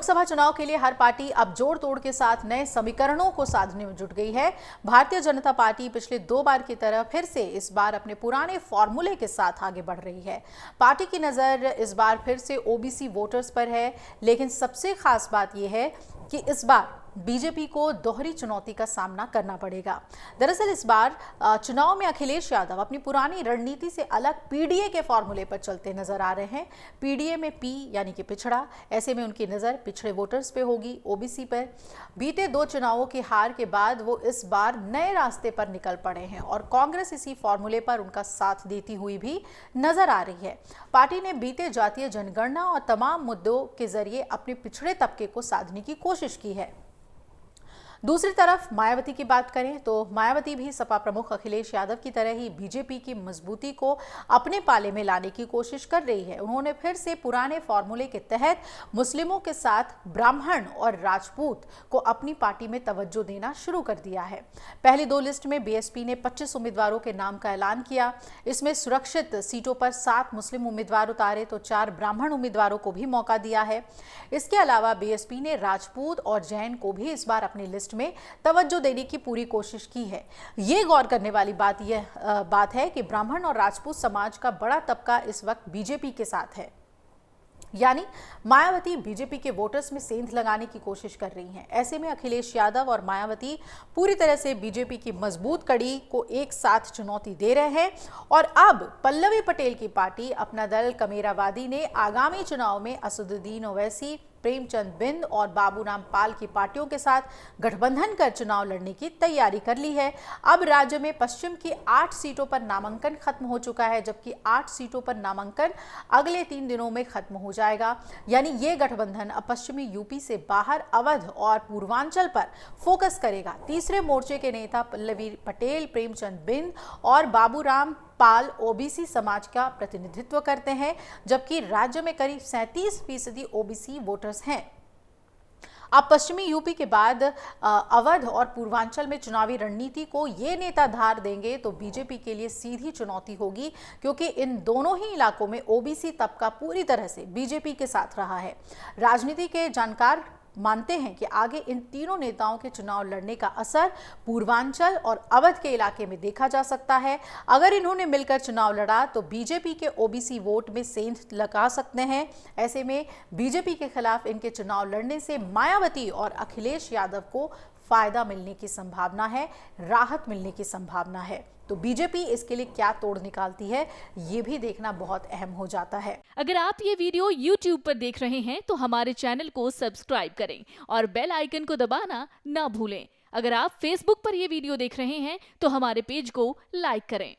लोकसभा चुनाव के लिए हर पार्टी अब जोड़ तोड़ के साथ नए समीकरणों को साधने में जुट गई है। भारतीय जनता पार्टी पिछले 2 बार की तरह फिर से इस बार अपने पुराने फॉर्मूले के साथ आगे बढ़ रही है। पार्टी की नजर इस बार फिर से ओबीसी वोटर्स पर है, लेकिन सबसे खास बात यह है कि इस बार बीजेपी को दोहरी चुनौती का सामना करना पड़ेगा। दरअसल इस बार चुनाव में अखिलेश यादव अपनी पुरानी रणनीति से अलग पीडीए के फॉर्मूले पर चलते नजर आ रहे हैं। पीडीए में पी यानी कि पिछड़ा, ऐसे में उनकी नजर पिछड़े वोटर्स पे होगी, ओबीसी पर। बीते 2 चुनावों की हार के बाद वो इस बार नए रास्ते पर निकल पड़े हैं और कांग्रेस इसी फॉर्मूले पर उनका साथ देती हुई भी नजर आ रही है। पार्टी ने बीते जातीय जनगणना और तमाम मुद्दों के जरिए अपने पिछड़े तबके को साधने की कोशिश की है। दूसरी तरफ मायावती की बात करें तो मायावती भी सपा प्रमुख अखिलेश यादव की तरह ही बीजेपी की मजबूती को अपने पाले में लाने की कोशिश कर रही है। उन्होंने फिर से पुराने फॉर्मूले के तहत मुस्लिमों के साथ ब्राह्मण और राजपूत को अपनी पार्टी में तवज्जो देना शुरू कर दिया है। पहली 2 लिस्ट में बीएसपी ने 25 उम्मीदवारों के नाम का ऐलान किया। इसमें सुरक्षित सीटों पर 7 मुस्लिम उम्मीदवार उतारे तो 4 ब्राह्मण उम्मीदवारों को भी मौका दिया है। इसके अलावा बीएसपी ने राजपूत और जैन को भी इस बार अपनी लिस्ट में तवज्जो देने की पूरी कोशिश की है। ये गौर करने वाली बात है कि ब्राह्मण और राजपूत समाज का बड़ा तबका इस वक्त बीजेपी के साथ है, यानी मायावती बीजेपी के वोटर्स में सेंध लगाने की कोशिश कर रही हैं। ऐसे में अखिलेश यादव और मायावती पूरी तरह से बीजेपी की मजबूत कड़ी को एक साथ चुनौती दे रहे हैं और अब पल्लवी पटेल की पार्टी अपना दल कमेरावादी ने आगामी चुनाव में असदुद्दीन ओवैसी, प्रेमचंद बिंद और बाबूराम पाल की पार्टियों के साथ गठबंधन कर चुनाव लड़ने की तैयारी कर ली है। अब राज्य में पश्चिम की 8 सीटों पर नामांकन खत्म हो चुका है, जबकि 8 सीटों पर नामांकन अगले 3 दिनों में खत्म हो जाएगा। यानी ये गठबंधन अब पश्चिमी यूपी से बाहर अवध और पूर्वांचल पर फोकस करेगा। तीसरे मोर्चे के नेता पल्लवी पटेल, प्रेमचंद बिंद और बाबूराम पाल ओबीसी समाज का प्रतिनिधित्व करते हैं, जबकि राज्य में करीब 37% ओबीसी वोटर्स हैं। अब पश्चिमी यूपी के बाद अवध और पूर्वांचल में चुनावी रणनीति को ये नेता धार देंगे तो बीजेपी के लिए सीधी चुनौती होगी, क्योंकि इन दोनों ही इलाकों में ओबीसी तबका पूरी तरह से बीजेपी के साथ रहा है। राजनीति के जानकार मानते हैं कि आगे इन तीनों नेताओं के चुनाव लड़ने का असर पूर्वांचल और अवध के इलाके में देखा जा सकता है। अगर इन्होंने मिलकर चुनाव लड़ा तो बीजेपी के ओबीसी वोट में सेंध लगा सकते हैं। ऐसे में बीजेपी के खिलाफ इनके चुनाव लड़ने से मायावती और अखिलेश यादव को फायदा मिलने की संभावना है, राहत मिलने की संभावना है। तो बीजेपी इसके लिए क्या तोड़ निकालती है, ये भी देखना बहुत अहम हो जाता है। अगर आप ये वीडियो YouTube पर देख रहे हैं तो हमारे चैनल को सब्सक्राइब करें और बेल आइकन को दबाना ना भूलें। अगर आप Facebook पर ये वीडियो देख रहे हैं तो हमारे पेज को लाइक करें।